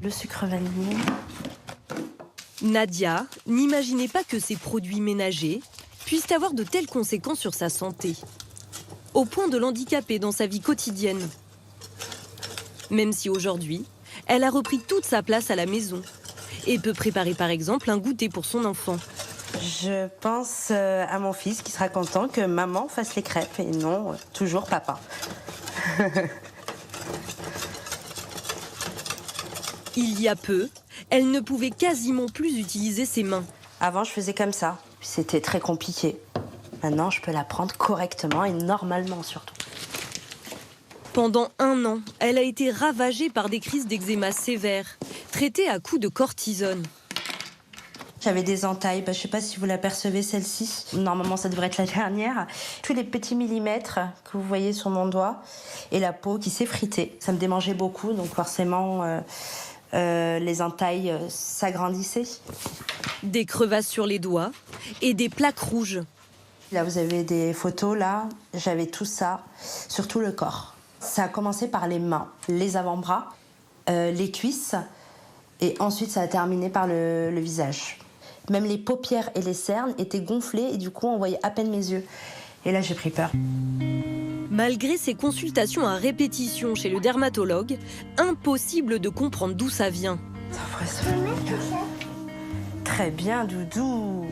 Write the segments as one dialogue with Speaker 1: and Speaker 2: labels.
Speaker 1: Le sucre vanillé.
Speaker 2: Nadia n'imaginait pas que ces produits ménagers puissent avoir de telles conséquences sur sa santé, au point de l'handicaper dans sa vie quotidienne. Même si aujourd'hui, elle a repris toute sa place à la maison et peut préparer par exemple un goûter pour son enfant.
Speaker 1: Je pense à mon fils qui sera content que maman fasse les crêpes et non toujours papa.
Speaker 2: Il y a peu, elle ne pouvait quasiment plus utiliser ses mains.
Speaker 1: Avant, je faisais comme ça. C'était très compliqué. Maintenant, je peux la prendre correctement et normalement surtout.
Speaker 2: Pendant 1 an, elle a été ravagée par des crises d'eczéma sévères, traitée à coups de cortisone.
Speaker 1: J'avais des entailles, je ne sais pas si vous l'apercevez, celle-ci. Normalement, ça devrait être la dernière. Tous les petits millimètres que vous voyez sur mon doigt et la peau qui s'effritait. Ça me démangeait beaucoup, donc forcément, les entailles s'agrandissaient.
Speaker 2: Des crevasses sur les doigts et des plaques rouges.
Speaker 1: Là, vous avez des photos, là. J'avais tout ça sur tout le corps. Ça a commencé par les mains, les avant-bras, les cuisses, et ensuite ça a terminé par le visage. Même les paupières et les cernes étaient gonflées et du coup on voyait à peine mes yeux. Et là j'ai pris peur.
Speaker 2: Malgré ses consultations à répétition chez le dermatologue, impossible de comprendre d'où ça vient.
Speaker 1: Très bien, Doudou.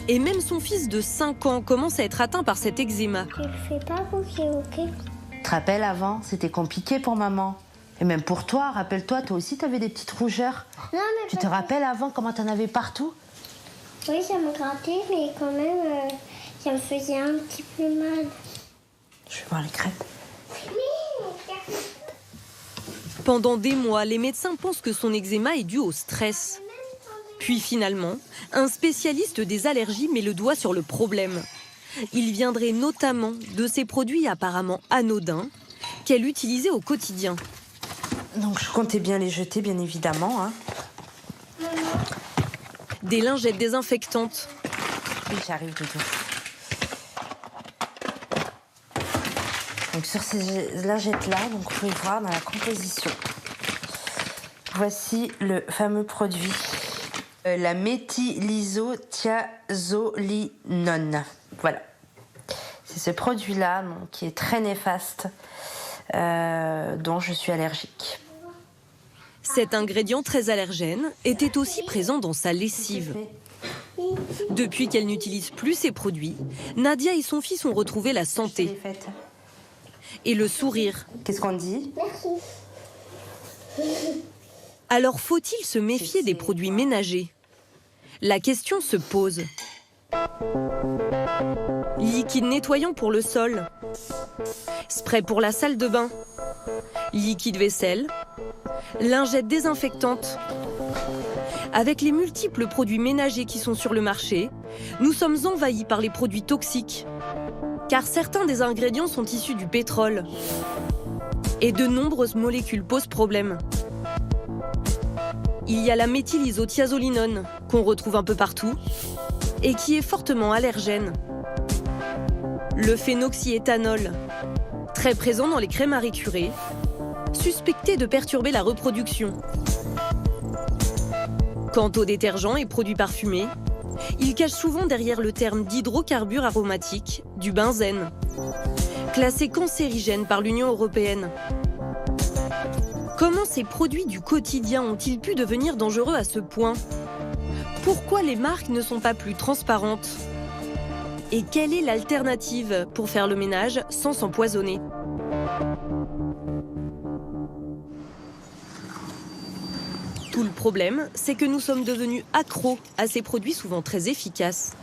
Speaker 2: Et même son fils de 5 ans commence à être atteint par cet eczéma.
Speaker 3: Je le fais pas bouger, ok?
Speaker 1: Tu te rappelles avant, c'était compliqué pour maman. Et même pour toi, rappelle-toi, toi aussi t'avais des petites rougeurs.
Speaker 3: Non, mais
Speaker 1: Tu te rappelles avant comment t'en avais partout?
Speaker 3: Oui, ça me grattait, mais quand même, ça me faisait un petit peu mal.
Speaker 1: Je vais voir les crêpes.
Speaker 2: Pendant des mois, les médecins pensent que son eczéma est dû au stress. Puis finalement, un spécialiste des allergies met le doigt sur le problème. Il viendrait notamment de ces produits apparemment anodins qu'elle utilisait au quotidien.
Speaker 1: Donc je comptais bien les jeter, bien évidemment. Hein.
Speaker 2: Des lingettes désinfectantes.
Speaker 1: Oui, j'arrive, Doudou. Donc sur ces lingettes-là, donc vous pouvez voir dans la composition. Voici le fameux produit, la méthylisothiazolinone. Voilà. C'est ce produit-là qui est très néfaste, dont je suis allergique.
Speaker 2: Cet ingrédient très allergène était aussi présent dans sa lessive. Depuis qu'elle n'utilise plus ces produits, Nadia et son fils ont retrouvé la santé et le sourire.
Speaker 1: Qu'est-ce qu'on dit?
Speaker 3: Merci.
Speaker 2: Alors faut-il se méfier des produits ménagers? La question se pose. Liquide nettoyant pour le sol, spray pour la salle de bain, liquide vaisselle, lingette désinfectante. Avec les multiples produits ménagers qui sont sur le marché, nous sommes envahis par les produits toxiques. Car certains des ingrédients sont issus du pétrole. Et de nombreuses molécules posent problème. Il y a la méthylisothiazolinone, qu'on retrouve un peu partout, et qui est fortement allergène. Le phénoxyéthanol, très présent dans les crèmes à récurer, suspecté de perturber la reproduction. Quant aux détergents et produits parfumés, ils cachent souvent derrière le terme d'hydrocarbures aromatiques du benzène, classé cancérigène par l'Union européenne. Comment ces produits du quotidien ont-ils pu devenir dangereux à ce point? Pourquoi les marques ne sont pas plus transparentes? Et quelle est l'alternative pour faire le ménage sans s'empoisonner? Tout le problème, c'est que nous sommes devenus accros à ces produits souvent très efficaces.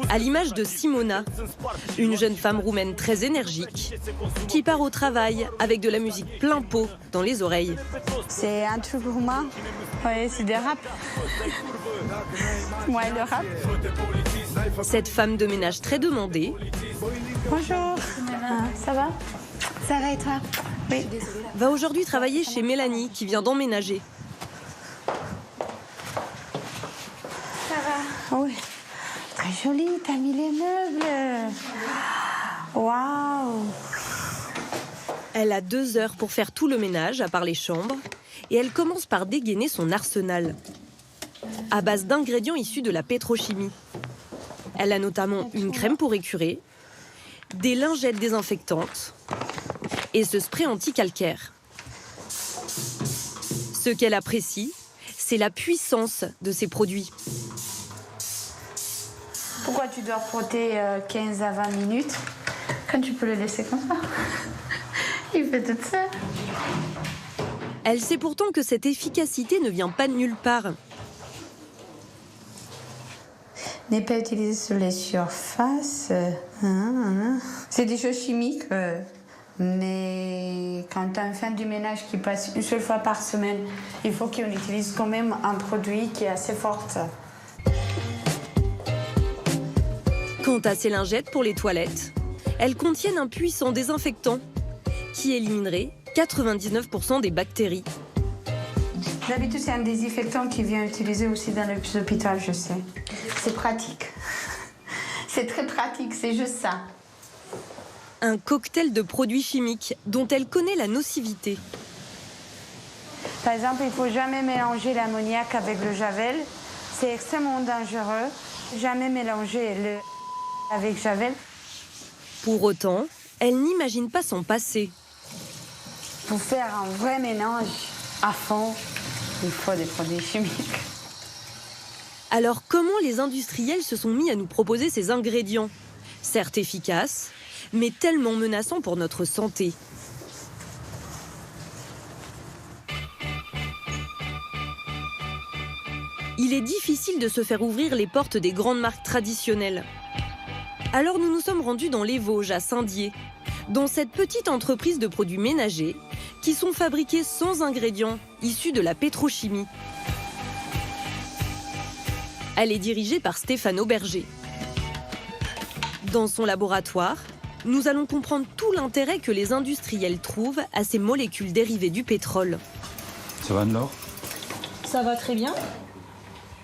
Speaker 2: À l'image de Simona, une jeune femme roumaine très énergique, qui part au travail avec de la musique plein pot dans les oreilles.
Speaker 4: C'est un truc roumain. Oui, c'est des rap. Ouais, le rap.
Speaker 2: Cette femme de ménage très demandée.
Speaker 4: Bonjour. Ça va? Ça va et toi? Oui.
Speaker 2: Va aujourd'hui travailler chez Mélanie, qui vient d'emménager.
Speaker 4: Ça va? Oui. Très joli, t'as mis les meubles. Waouh.
Speaker 2: Elle a 2 heures pour faire tout le ménage, à part les chambres, et elle commence par dégainer son arsenal, à base d'ingrédients issus de la pétrochimie. Elle a notamment une crème pour écurer, des lingettes désinfectantes et ce spray anti-calcaire. Ce qu'elle apprécie, c'est la puissance de ces produits.
Speaker 4: Pourquoi tu dois frotter 15 à 20 minutes quand tu peux le laisser comme ça? Il fait tout ça.
Speaker 2: Elle sait pourtant que cette efficacité ne vient pas de nulle part.
Speaker 4: N'est pas utilisé sur les surfaces. C'est des choses chimiques. Mais quand tu as un fin du ménage qui passe une seule fois par semaine, il faut qu'on utilise quand même un produit qui est assez fort.
Speaker 2: Quant à ces lingettes pour les toilettes, elles contiennent un puissant désinfectant qui éliminerait 99% des bactéries.
Speaker 4: D'habitude, c'est un désinfectant qui vient utiliser aussi dans les hôpitaux, je sais. C'est pratique. C'est très pratique, c'est juste ça.
Speaker 2: Un cocktail de produits chimiques dont elle connaît la nocivité.
Speaker 4: Par exemple, il ne faut jamais mélanger l'ammoniac avec le javel. C'est extrêmement dangereux. Jamais mélanger le avec javel.
Speaker 2: Pour autant, elle n'imagine pas s'en passer.
Speaker 4: Pour faire un vrai mélange à fond, il faut des produits chimiques.
Speaker 2: Alors comment les industriels se sont mis à nous proposer ces ingrédients, certes efficaces, mais tellement menaçants pour notre santé? Il est difficile de se faire ouvrir les portes des grandes marques traditionnelles. Alors nous nous sommes rendus dans les Vosges, à Saint-Dié, dans cette petite entreprise de produits ménagers qui sont fabriqués sans ingrédients issus de la pétrochimie. Elle est dirigée par Stéphane Auberger. Dans son laboratoire, nous allons comprendre tout l'intérêt que les industriels trouvent à ces molécules dérivées du pétrole.
Speaker 5: Ça va, Anne-Laure?
Speaker 6: Ça va très bien.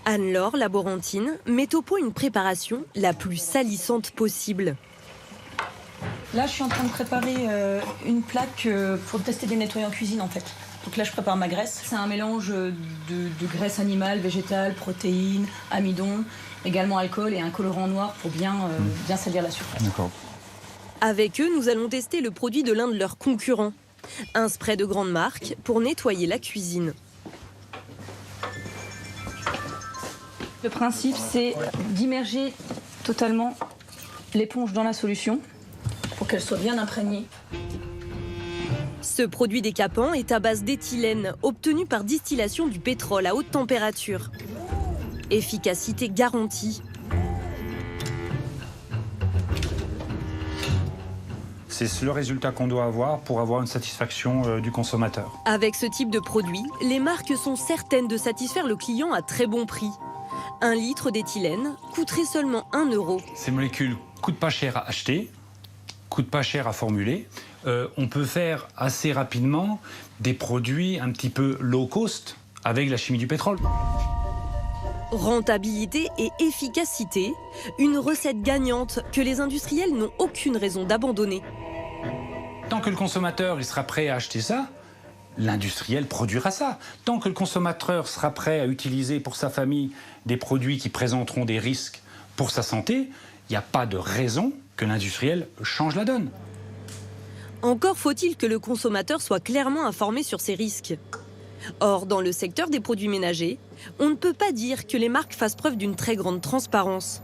Speaker 2: Anne-Laure, laborantine, met au point une préparation la plus salissante possible.
Speaker 6: Là, je suis en train de préparer une plaque pour tester des nettoyants cuisine, en fait. Donc là, je prépare ma graisse. C'est un mélange de graisse animale, végétale, protéines, amidon, également alcool et un colorant noir pour bien salir la surface.
Speaker 5: D'accord.
Speaker 2: Avec eux, nous allons tester le produit de l'un de leurs concurrents. Un spray de grande marque pour nettoyer la cuisine.
Speaker 6: Le principe, c'est d'immerger totalement l'éponge dans la solution pour qu'elle soit bien imprégnée.
Speaker 2: Ce produit décapant est à base d'éthylène, obtenu par distillation du pétrole à haute température. Efficacité garantie.
Speaker 5: C'est le résultat qu'on doit avoir pour avoir une satisfaction du consommateur.
Speaker 2: Avec ce type de produit, les marques sont certaines de satisfaire le client à très bon prix. 1 litre d'éthylène coûterait seulement 1 €.
Speaker 5: Ces molécules coûtent pas cher à acheter, coûtent pas cher à formuler. On peut faire assez rapidement des produits un petit peu low cost avec la chimie du pétrole.
Speaker 2: Rentabilité et efficacité, une recette gagnante que les industriels n'ont aucune raison d'abandonner.
Speaker 5: Tant que le consommateur il sera prêt à acheter ça, l'industriel produira ça. Tant que le consommateur sera prêt à utiliser pour sa famille des produits qui présenteront des risques pour sa santé, il n'y a pas de raison que l'industriel change la donne.
Speaker 2: Encore faut-il que le consommateur soit clairement informé sur ces risques. Or, dans le secteur des produits ménagers, on ne peut pas dire que les marques fassent preuve d'une très grande transparence.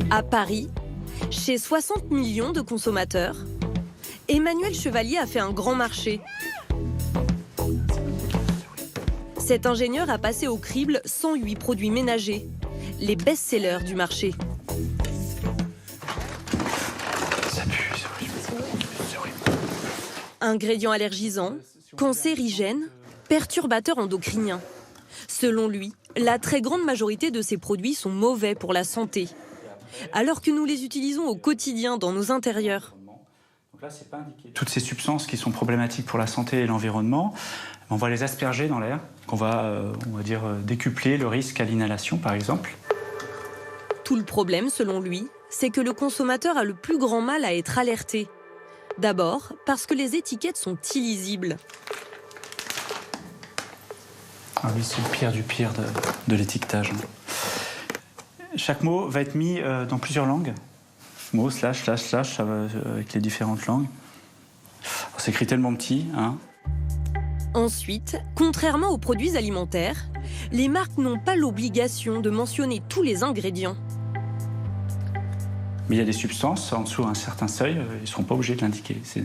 Speaker 2: À Paris, chez 60 millions de consommateurs, Emmanuel Chevalier a fait un grand marché. Cet ingénieur a passé au crible 108 produits ménagers, les best-sellers du marché.
Speaker 5: Ça pue, c'est horrible.
Speaker 2: Ingrédients allergisants, cancérigènes, perturbateurs endocriniens. Selon lui, la très grande majorité de ces produits sont mauvais pour la santé, alors que nous les utilisons au quotidien dans nos intérieurs.
Speaker 5: Toutes ces substances qui sont problématiques pour la santé et l'environnement, on va les asperger dans l'air, qu'on va, on va dire, décupler le risque à l'inhalation, par exemple.
Speaker 2: Tout le problème, selon lui, c'est que le consommateur a le plus grand mal à être alerté. D'abord, parce que les étiquettes sont illisibles.
Speaker 5: Ah oui, c'est le pire du pire de l'étiquetage. Chaque mot va être mis dans plusieurs langues. Mot, slash, avec les différentes langues. C'est écrit tellement petit, hein.
Speaker 2: Ensuite, contrairement aux produits alimentaires, les marques n'ont pas l'obligation de mentionner tous les ingrédients.
Speaker 5: Mais il y a des substances en dessous d'un certain seuil, ils ne seront pas obligés de l'indiquer. C'est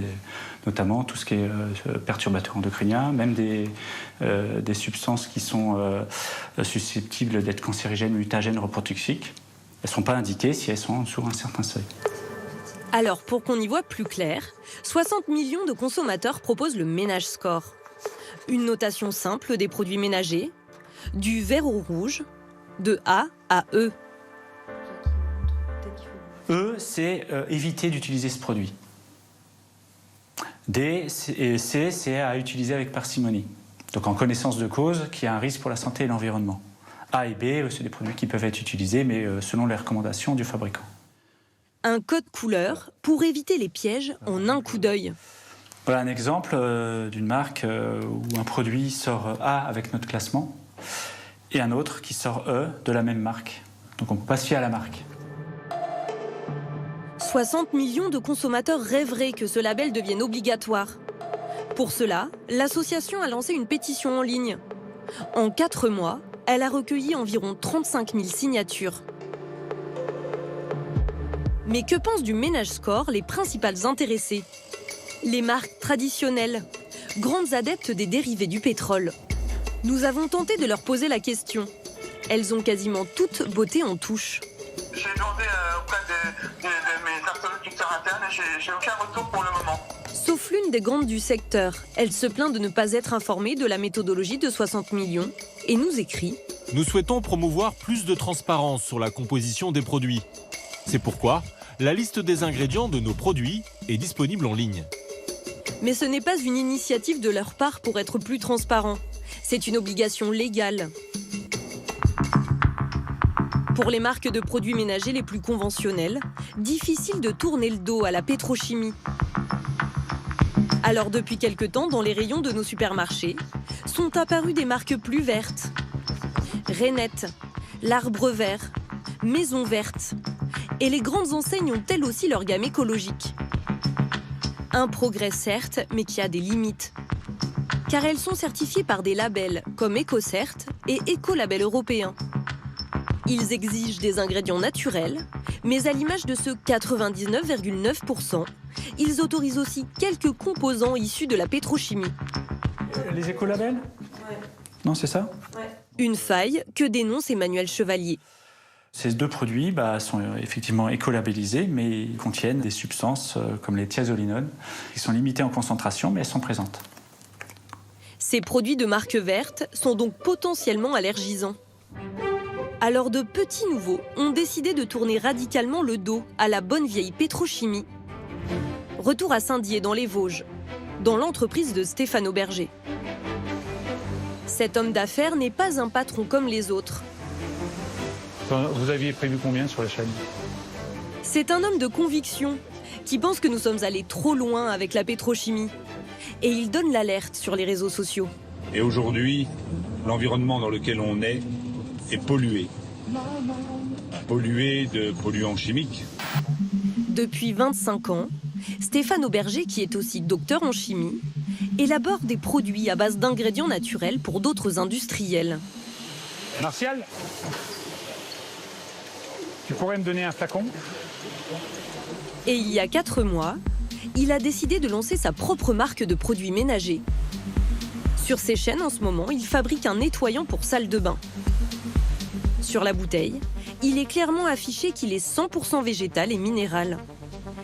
Speaker 5: notamment tout ce qui est perturbateur endocrinien, même des substances qui sont susceptibles d'être cancérigènes, mutagènes, reprotoxiques. Elles ne sont pas indiquées si elles sont en dessous d'un certain seuil.
Speaker 2: Alors, pour qu'on y voit plus clair, 60 millions de consommateurs proposent le Ménage Score. Une notation simple des produits ménagers, du vert au rouge, de A à E.
Speaker 5: E, c'est éviter d'utiliser ce produit. D et C, c'est à utiliser avec parcimonie. Donc en connaissance de cause, qu'il y a un risque pour la santé et l'environnement. A et B, c'est des produits qui peuvent être utilisés, mais selon les recommandations du fabricant.
Speaker 2: Un code couleur pour éviter les pièges en un coup d'œil.
Speaker 5: Voilà un exemple d'une marque où un produit sort A avec notre classement et un autre qui sort E de la même marque. Donc on ne peut pas se fier à la marque.
Speaker 2: 60 millions de consommateurs rêveraient que ce label devienne obligatoire. Pour cela, l'association a lancé une pétition en ligne. En 4 mois, elle a recueilli environ 35 000 signatures. Mais que pensent du Ménage Score les principales intéressées? Les marques traditionnelles, grandes adeptes des dérivés du pétrole. Nous avons tenté de leur poser la question. Elles ont quasiment toutes botté en touche.
Speaker 7: J'ai demandé auprès de mes interlocuteurs internes et j'ai aucun retour pour le moment.
Speaker 2: Sauf l'une des grandes du secteur. Elle se plaint de ne pas être informée de la méthodologie de 60 millions et nous écrit «
Speaker 8: Nous souhaitons promouvoir plus de transparence sur la composition des produits. C'est pourquoi la liste des ingrédients de nos produits est disponible en ligne. »
Speaker 2: Mais ce n'est pas une initiative de leur part pour être plus transparent. C'est une obligation légale. Pour les marques de produits ménagers les plus conventionnelles, difficile de tourner le dos à la pétrochimie. Alors depuis quelque temps, dans les rayons de nos supermarchés, sont apparues des marques plus vertes. Rainette, l'Arbre Vert, Maison Verte. Et les grandes enseignes ont elles aussi leur gamme écologique. Un progrès certes, mais qui a des limites. Car elles sont certifiées par des labels comme EcoCert et Écolabel européen. Ils exigent des ingrédients naturels, mais à l'image de ce 99,9%, ils autorisent aussi quelques composants issus de la pétrochimie.
Speaker 5: Les écolabels ?
Speaker 6: Ouais.
Speaker 5: Non, c'est ça ?
Speaker 6: Ouais.
Speaker 2: Une faille que dénonce Emmanuel Chevalier.
Speaker 5: Ces deux produits sont effectivement écolabellisés, mais ils contiennent des substances comme les thiazolinones, qui sont limitées en concentration, mais elles sont présentes.
Speaker 2: Ces produits de marque verte sont donc potentiellement allergisants. Alors de petits nouveaux ont décidé de tourner radicalement le dos à la bonne vieille pétrochimie. Retour à Saint-Dié dans les Vosges, dans l'entreprise de Stéphane Auberger. Cet homme d'affaires n'est pas un patron comme les autres.
Speaker 5: Vous aviez prévu combien sur la chaîne ?
Speaker 2: C'est un homme de conviction qui pense que nous sommes allés trop loin avec la pétrochimie. Et il donne l'alerte sur les réseaux sociaux.
Speaker 9: Et aujourd'hui, l'environnement dans lequel on est pollué. Pollué de polluants chimiques.
Speaker 2: Depuis 25 ans, Stéphane Auberger, qui est aussi docteur en chimie, élabore des produits à base d'ingrédients naturels pour d'autres industriels.
Speaker 5: Martial ? Tu pourrais me donner un flacon ?
Speaker 2: Et il y a 4 mois, il a décidé de lancer sa propre marque de produits ménagers. Sur ses chaînes, en ce moment, il fabrique un nettoyant pour salle de bain. Sur la bouteille, il est clairement affiché qu'il est 100% végétal et minéral.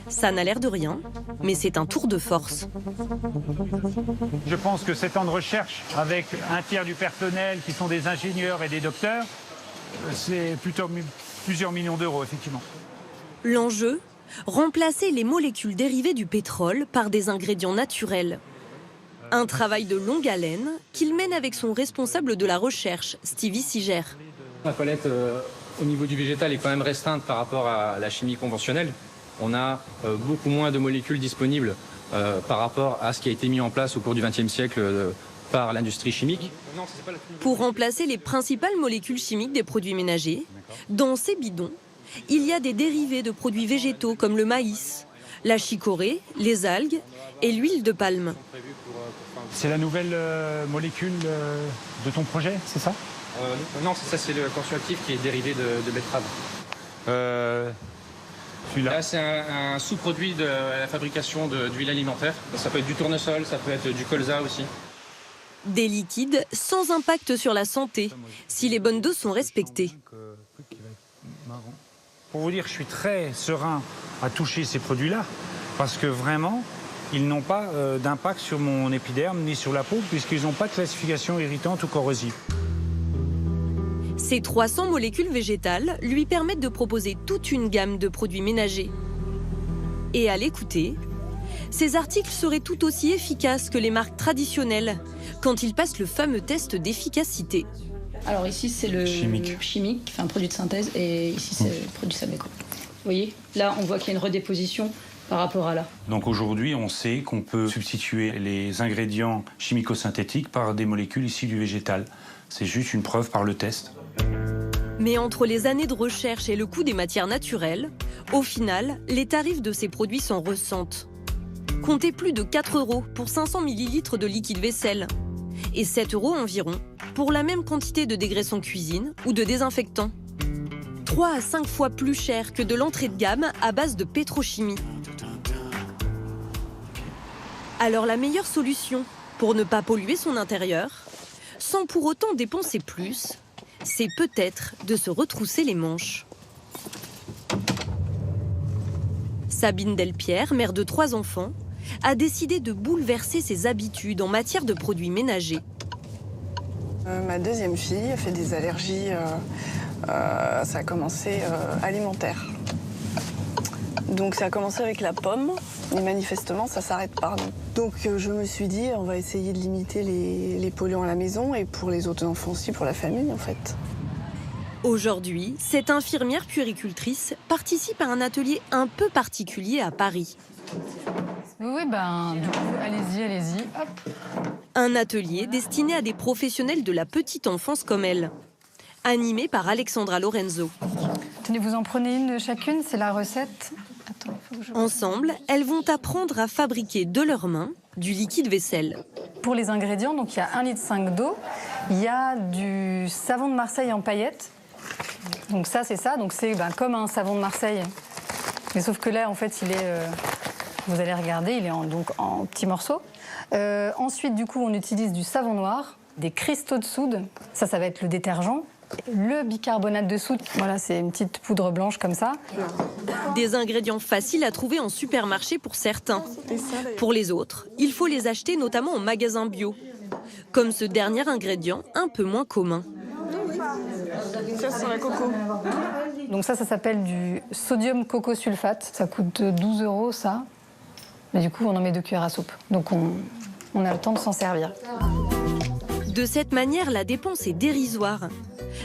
Speaker 2: Ça n'a l'air de rien, mais c'est un tour de force.
Speaker 10: Je pense que 7 ans de recherche, avec un tiers du personnel qui sont des ingénieurs et des docteurs, c'est plutôt plusieurs millions d'euros, effectivement.
Speaker 2: L'enjeu ? Remplacer les molécules dérivées du pétrole par des ingrédients naturels. Un travail de longue haleine qu'il mène avec son responsable de la recherche, Stevie Siger.
Speaker 11: La palette au niveau du végétal est quand même restreinte par rapport à la chimie conventionnelle. On a beaucoup moins de molécules disponibles par rapport à ce qui a été mis en place au cours du XXe siècle par l'industrie chimique.
Speaker 2: Pour remplacer les principales molécules chimiques des produits ménagers, dans ces bidons, il y a des dérivés de produits végétaux comme le maïs, la chicorée, les algues et l'huile de palme.
Speaker 10: C'est la nouvelle molécule de ton projet, c'est ça?
Speaker 11: Non, ça c'est le consultatif qui est dérivé de betterave. Là, c'est un sous-produit de la fabrication d'huile alimentaire. Ça peut être du tournesol, ça peut être du colza aussi.
Speaker 2: Des liquides sans impact sur la santé, si les bonnes doses sont respectées.
Speaker 10: Pour vous dire, je suis très serein à toucher ces produits-là, parce que vraiment, ils n'ont pas d'impact sur mon épiderme ni sur la peau, puisqu'ils n'ont pas de classification irritante ou corrosive.
Speaker 2: Ces 300 molécules végétales lui permettent de proposer toute une gamme de produits ménagers. Et à l'écouter, ces articles seraient tout aussi efficaces que les marques traditionnelles quand ils passent le fameux test d'efficacité.
Speaker 6: Alors ici c'est le chimique, enfin produit de synthèse, et ici c'est le produit Sabeco. Vous voyez, là on voit qu'il y a une redéposition par rapport à là.
Speaker 5: Donc aujourd'hui, on sait qu'on peut substituer les ingrédients chimico-synthétiques par des molécules issues du végétal. C'est juste une preuve par le test.
Speaker 2: Mais entre les années de recherche et le coût des matières naturelles, au final, les tarifs de ces produits s'en ressentent. Comptez plus de 4 € pour 500 ml de liquide vaisselle et 7 € environ pour la même quantité de dégraissant cuisine ou de désinfectant. 3 à 5 fois plus cher que de l'entrée de gamme à base de pétrochimie. Alors la meilleure solution pour ne pas polluer son intérieur, sans pour autant dépenser plus, c'est peut-être de se retrousser les manches. Sabine Delpierre, mère de 3 enfants, a décidé de bouleverser ses habitudes en matière de produits ménagers.
Speaker 12: Ma deuxième fille a fait des allergies, ça a commencé alimentaire. Donc ça a commencé avec la pomme, et manifestement ça s'arrête pas. Donc je me suis dit on va essayer de limiter les polluants à la maison et pour les autres enfants aussi, pour la famille en fait.
Speaker 2: Aujourd'hui, cette infirmière puéricultrice participe à un atelier un peu particulier à Paris.
Speaker 13: Oui, du coup, allez-y, hop.
Speaker 2: Un atelier destiné à des professionnels de la petite enfance comme elle, animé par Alexandra Lorenzo.
Speaker 13: Tenez, vous en prenez une de chacune, c'est la recette. Attends, faut que je...
Speaker 2: Ensemble, elles vont apprendre à fabriquer de leurs mains du liquide vaisselle.
Speaker 13: Pour les ingrédients, donc il y a 1,5 litre d'eau, il y a du savon de Marseille en paillettes. Donc ça, c'est ça. Donc c'est comme un savon de Marseille. Mais sauf que là, en fait, il est... vous allez regarder, il est en petits morceaux. Ensuite, du coup, on utilise du savon noir, des cristaux de soude. Ça va être le détergent. Le bicarbonate de soude, voilà, c'est une petite poudre blanche comme ça.
Speaker 2: Des ingrédients faciles à trouver en supermarché pour certains. Pour les autres, il faut les acheter notamment en magasin bio. Comme ce dernier ingrédient un peu moins commun.
Speaker 12: Ça, c'est la coco.
Speaker 13: Donc ça s'appelle du sodium coco sulfate. Ça coûte 12 €, ça. Mais du coup, on en met 2 cuillères à soupe. Donc on a le temps de s'en servir.
Speaker 2: De cette manière, la dépense est dérisoire.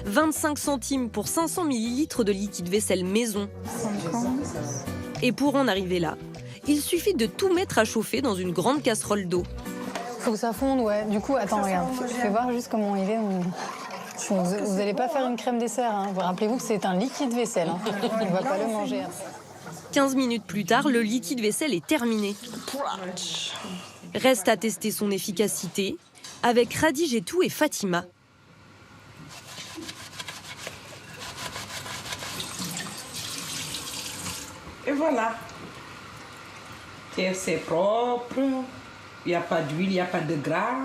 Speaker 2: 25 centimes pour 500 ml de liquide vaisselle maison. Et pour en arriver là, il suffit de tout mettre à chauffer dans une grande casserole d'eau.
Speaker 13: Faut que ça fonde, ouais. Du coup, attends, regarde. Je vais voir juste comment il est. Vous n'allez pas faire une crème dessert, hein. Rappelez-vous que c'est un liquide vaisselle. Hein. On ne va pas le manger.
Speaker 2: 15 minutes plus tard, le liquide vaisselle est terminé. Reste à tester son efficacité avec Radigetou et Fatima.
Speaker 14: Et voilà. C'est propre, il n'y a pas d'huile, il n'y a pas de gras.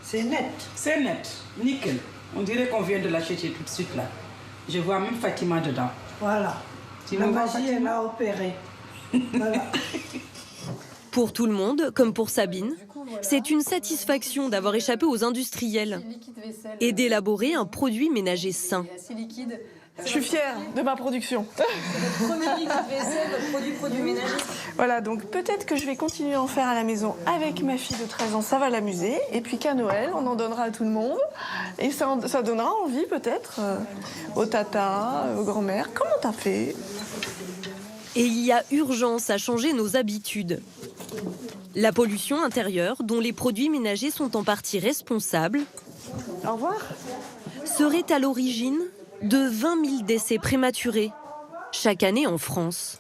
Speaker 14: C'est net. C'est net, nickel. On dirait qu'on vient de l'acheter tout de suite là. Je vois même Fatima dedans.
Speaker 15: Voilà. La magie, elle a opéré. Voilà.
Speaker 2: Pour tout le monde, comme pour Sabine, c'est une satisfaction d'avoir échappé aux industriels et d'élaborer un produit ménager sain.
Speaker 12: Je suis fière de ma production.
Speaker 6: Premier liquide vaisselle, votre produit ménager.
Speaker 12: Voilà, donc peut-être que je vais continuer à en faire à la maison avec ma fille de 13 ans, ça va l'amuser. Et puis qu'à Noël, on en donnera à tout le monde. Et ça donnera envie peut-être aux tatas, aux grand-mères. Comment t'as fait?
Speaker 2: Et il y a urgence à changer nos habitudes. La pollution intérieure, dont les produits ménagers sont en partie responsables,
Speaker 12: au revoir,
Speaker 2: serait à l'origine de 20 000 décès prématurés chaque année en France.